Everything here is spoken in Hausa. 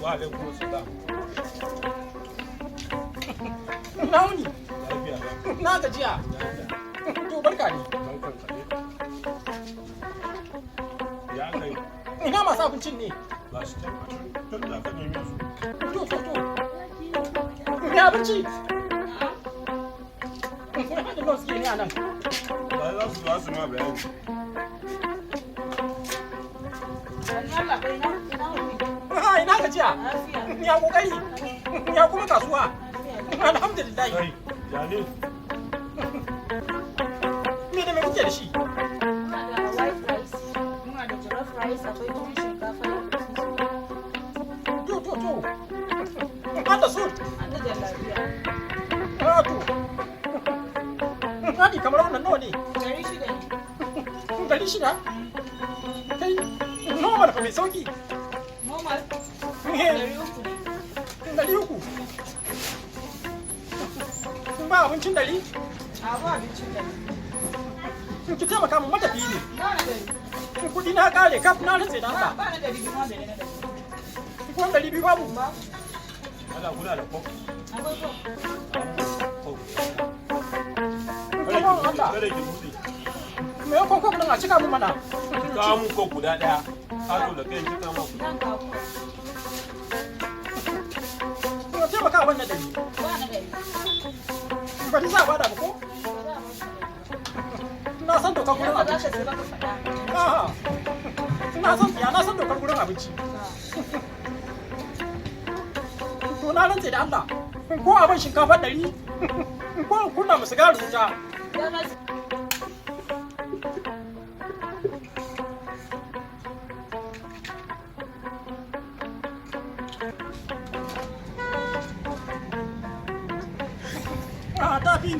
Wa alaikum salam. Na wuni. Lafiya ba. Na gajiya. To barka ne. Barkan ka dai. Ya kai. Ina masu abincin ne. Ba shi can a can. Tun da ka neme su. To. Ina abinci. Kuma haɗin nan suke ne a nan. Ba za su ma bayani. Ina gajiya. Ya kokari. Ya kuma kasuwa. Alhamdulillah. Kai, ya ne? Me da me kuke da shi? To. Hada su. To. Hadi kamar wannan nawa ne? 600. Kai, normal fa mai sauki. 300. Ba abincin 100? Ki taimaka min matafiyi ne. Kudi na kare kaf na rantse da Allah. Ko 200 babu? Ana kuna da kok. Kada ki buɗe. Me ya koko nan a cika mun mana? Kawo mun kok guda ɗaya. Kato da kai cika ma kuɗi. Ko taimaka wannan da ni. Ba ni za ba da ba ko? Na san dokar gurin abinci. Na san dokar gurin abinci. To na rantse da Allah. Ko abin shinkafa 100 ko kunna mu sigari wuta. Tafi.